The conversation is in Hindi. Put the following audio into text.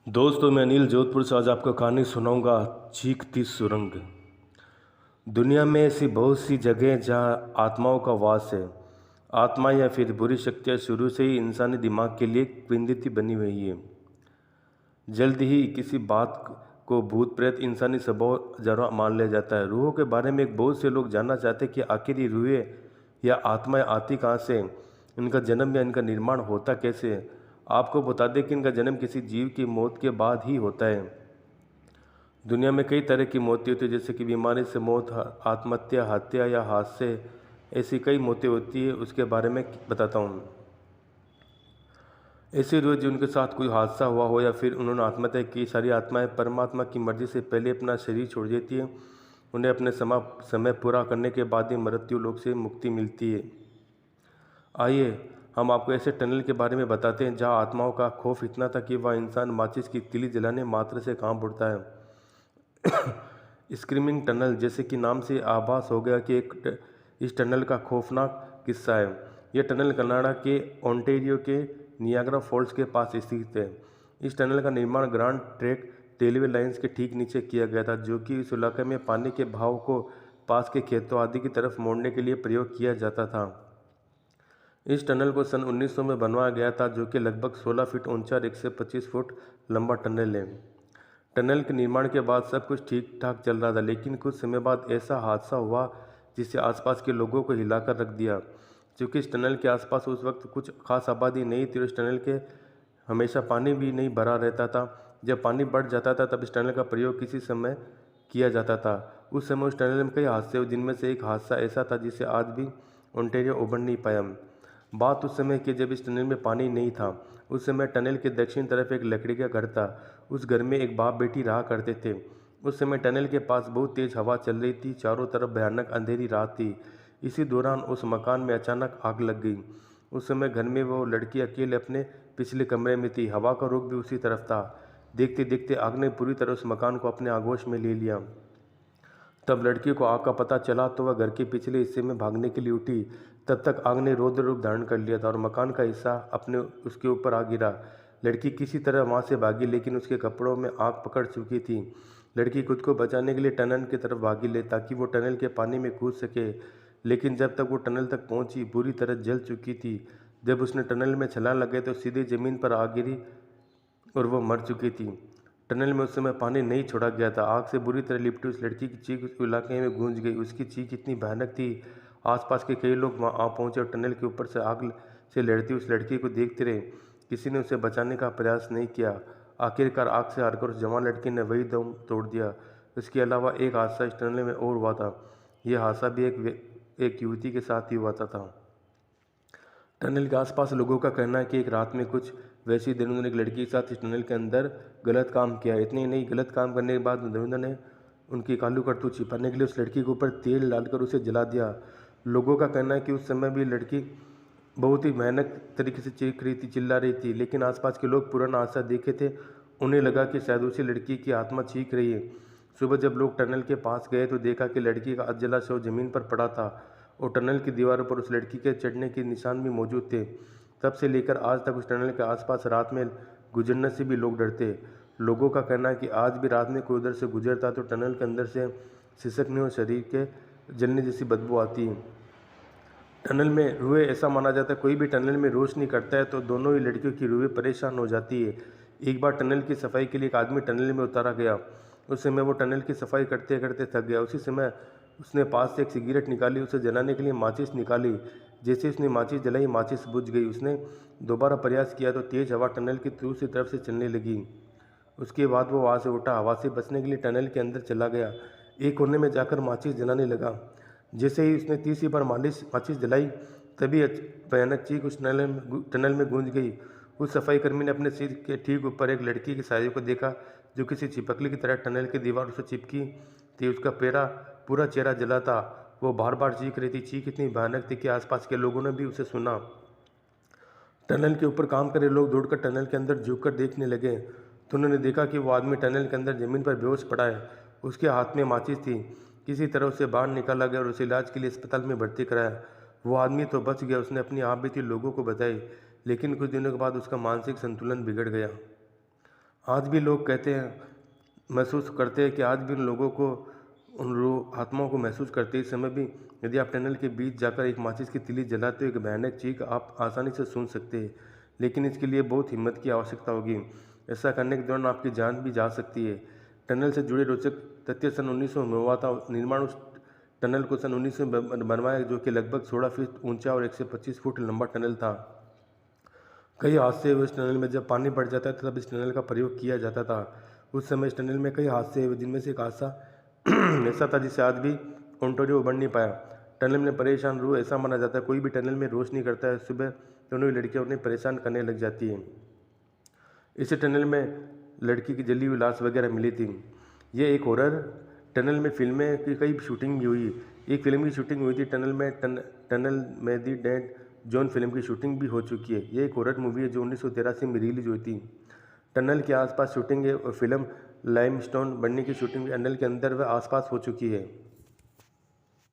दोस्तों, मैं अनिल जोधपुर से आज आपको कहानी सुनाऊंगा। चीखती सुरंग। दुनिया में ऐसी बहुत सी जगह हैं जहां आत्माओं का वास है। आत्मा या फिर बुरी शक्तियां शुरू से ही इंसानी दिमाग के लिए क्विंदिती बनी हुई है। जल्द ही किसी बात को भूत प्रेत इंसानी स्वभाव जरा मान लिया जाता है। रूहों के बारे में बहुत से लोग जानना चाहते हैं कि आखिर ये रूहें या आत्माएं आती कहाँ से, इनका जन्म या इनका निर्माण होता कैसे है। आपको बता दें कि इनका जन्म किसी जीव की मौत के बाद ही होता है। दुनिया में कई तरह की मौतें होती है, जैसे कि बीमारी से मौत, आत्महत्या, हत्या या हादसे। ऐसी कई मौतें होती है, उसके बारे में बताता हूँ। ऐसे रोज जिनके साथ कोई हादसा हुआ हो या फिर उन्होंने आत्महत्या की, सारी आत्माएं परमात्मा की मर्जी से पहले अपना शरीर छोड़ देती है। उन्हें अपने समय पूरा करने के बाद ही मृत्यु लोक से मुक्ति मिलती है। आइए हम आपको ऐसे टनल के बारे में बताते हैं जहां आत्माओं का खौफ इतना था कि वह इंसान माचिस की तीली जलाने मात्र से कांप उठता है। स्क्रीमिंग टनल, जैसे कि नाम से आभास हो गया कि इस टनल का खौफनाक किस्सा है। यह टनल कनाडा के ओंटारियो के नियाग्रा फॉल्स के पास स्थित है। इस टनल का निर्माण ग्रांड ट्रैक रेलवे लाइन्स के ठीक नीचे किया गया था, जो कि इस इलाके में पानी के बहाव को पास के खेतों आदि की तरफ मोड़ने के लिए प्रयोग किया जाता था। इस टनल को सन 1900 में बनवाया गया था, जो कि लगभग 16 फीट ऊंचा और 125 फुट लंबा टनल है। टनल के निर्माण के बाद सब कुछ ठीक ठाक चल रहा था, लेकिन कुछ समय बाद ऐसा हादसा हुआ जिससे आसपास के लोगों को हिलाकर रख दिया। क्योंकि इस टनल के आसपास उस वक्त कुछ खास आबादी नहीं थी, इस टनल के हमेशा पानी भी नहीं भरा रहता था। जब पानी बढ़ जाता था तब इस टनल का प्रयोग किसी समय किया जाता था। उस समय उस टनल में कई हादसे हुए, जिनमें से एक हादसा ऐसा था जिसे आज भी ओंटारियो उभर नहीं पाया। बात उस समय की जब इस टनल में पानी नहीं था। उस समय टनल के दक्षिण तरफ एक लकड़ी का घर था। उस घर में एक बाप बेटी रहा करते थे। उस समय टनल के पास बहुत तेज हवा चल रही थी, चारों तरफ भयानक अंधेरी रात थी। इसी दौरान उस मकान में अचानक आग लग गई। उस समय घर में वो लड़की अकेले अपने पिछले कमरे में थी। हवा का रुख भी उसी तरफ था। देखते देखते आग ने पूरी तरह उस मकान को अपने आगोश में ले लिया। तब लड़की को आग का पता चला तो वह घर के पिछले हिस्से में भागने के लिए उठी। तब तक आग ने रौद्र रूप धारण कर लिया था और मकान का हिस्सा अपने उसके ऊपर आ गिरा। लड़की किसी तरह वहां से भागी, लेकिन उसके कपड़ों में आग पकड़ चुकी थी। लड़की खुद को बचाने के लिए टनल की तरफ भागी ले ताकि वो टनल के पानी में कूद सके, लेकिन जब तक वो टनल तक पहुंची पूरी तरह जल चुकी थी। जब उसने टनल में छलांग लगाई तो सीधे जमीन पर आ गिरी और वो मर चुकी थी। टनल में उस समय पानी नहीं छोड़ा गया था। आग से बुरी तरह लिपटी उस लड़की की चीख उस इलाके में गूंज गई। उसकी चीख इतनी भयानक थी, आसपास के कई लोग वहां आ पहुंचे और टनल के ऊपर से आग से लड़ती उस लड़की को देखते रहे। किसी ने उसे बचाने का प्रयास नहीं किया। आखिरकार आग से हारकर उस जवान लड़की ने वही दम तोड़ दिया। इसके अलावा एक हादसा इस टनल में और हुआ था। यह हादसा भी एक युवती के साथ ही हुआ था। टनल के आसपास लोगों का कहना है कि एक रात में कुछ वैसे ही दरिंदों ने एक लड़की के साथ इस टनल के अंदर गलत काम किया। इतने ही नहीं, गलत काम करने के बाद दरिंदों ने उनकी कालू करतूत छिपाने के लिए उस लड़की के ऊपर तेल डालकर उसे जला दिया। लोगों का कहना है कि उस समय भी लड़की बहुत ही भयानक तरीके से चीख रही थी, चिल्ला रही थी, लेकिन आसपास के लोग पुराना हादसा देखे थे। उन्हें लगा कि शायद उसी लड़की की आत्मा चीख रही है। सुबह जब लोग टनल के पास गए तो देखा कि लड़की का अधजला शव जमीन पर पड़ा था और टनल की दीवारों पर उस लड़की के चढ़ने के निशान भी मौजूद थे। तब से लेकर आज तक उस टनल के आसपास रात में गुजरने से भी लोग डरते। लोगों का कहना है कि आज भी रात में कोई उधर से गुजरता तो टनल के अंदर से सिसकने और शरीर के जलने जैसी बदबू आती है। टनल में रूहें, ऐसा माना जाता है कोई भी टनल में रोशनी करता है तो दोनों ही लड़कियों की रूहें परेशान हो जाती है। एक बार टनल की सफाई के लिए एक आदमी टनल में उतारा गया। उस समय वो टनल की सफाई करते करते थक गया। उसी समय उसने पास से एक सिगरेट निकाली, उसे जलाने के लिए माचिस निकाली। जैसे उसने माचिस जलाई, माचिस बुझ गई। उसने दोबारा प्रयास किया तो तेज हवा टनल की दूसरी तरफ से चलने लगी। उसके बाद वो वहाँ से उठा, हवा से बचने के लिए टनल के अंदर चला गया। एक कोने में जाकर माचिस जलाने लगा। जैसे ही उसने तीसरी बार माचिस जलाई, तभी भयानक चीख उस टनल में गूंज गई। उस सफाई कर्मी ने अपने सिर के ठीक ऊपर एक लड़की के साये को देखा, जो किसी छिपकली की तरह टनल की दीवार से चिपकी थी। उसका पूरा चेहरा जला था। वो बार बार चीख रही थी। चीख इतनी भयानक थी कि आसपास के लोगों ने भी उसे सुना। टनल के ऊपर काम कर रहे लोग दौड़कर टनल के अंदर झुककर देखने लगे तो उन्होंने देखा कि वो आदमी टनल के अंदर जमीन पर बेहोश पड़ा है। उसके हाथ में माचिस थी। किसी तरह उसे बाहर निकाला गया और उसे इलाज के लिए अस्पताल में भर्ती कराया। वो आदमी तो बच गया, उसने अपनी आप बीती लोगों को बताई, लेकिन कुछ दिनों के बाद उसका मानसिक संतुलन बिगड़ गया। आज भी लोग कहते हैं, महसूस करते हैं कि आज भी उन लोगों को, आत्माओं को महसूस करते इस समय भी यदि आप टनल के बीच जाकर एक माचिस की तीली जलाते हो, एक भयानक चीख आप आसानी से सुन सकते हैं, लेकिन इसके लिए बहुत हिम्मत की आवश्यकता होगी। ऐसा करने के दौरान आपकी जान भी जा सकती है। टनल से जुड़े रोचक तथ्य सन 1900 में हुआ था निर्माण। उस टनल को सन 1900 में बनवाया, जो कि लगभग 16 फीट ऊंचा और 125 फुट लंबा टनल था। कई हादसे हुए इस टनल में। जब पानी बढ़ जाता था तब इस टनल का प्रयोग किया जाता था। उस समय इस टनल में कई हादसे हुए, जिनमें से एक हादसा ऐसा था जिसे आज भी ओंटारियो उभर नहीं पाया। टनल में परेशान रूह, ऐसा माना जाता है कोई भी टनल में रोशनी करता है, सुबह दोनों लड़कियां उन्हें परेशान करने लग जाती हैं। इस टनल में लड़की की जली हुई लाश वगैरह मिली थी। ये एक हॉरर टनल में फिल्में की कई शूटिंग भी हुई। एक फिल्म की शूटिंग हुई थी टनल में, टनल में दी डेड जोन फिल्म की शूटिंग भी हो चुकी है। ये एक हॉरर मूवी है जो 1983 में रिलीज हुई थी। टनल के आसपास शूटिंग है और फिल्म लाइमस्टोन बनने की शूटिंग भी टनल के अंदर व आसपास हो चुकी है।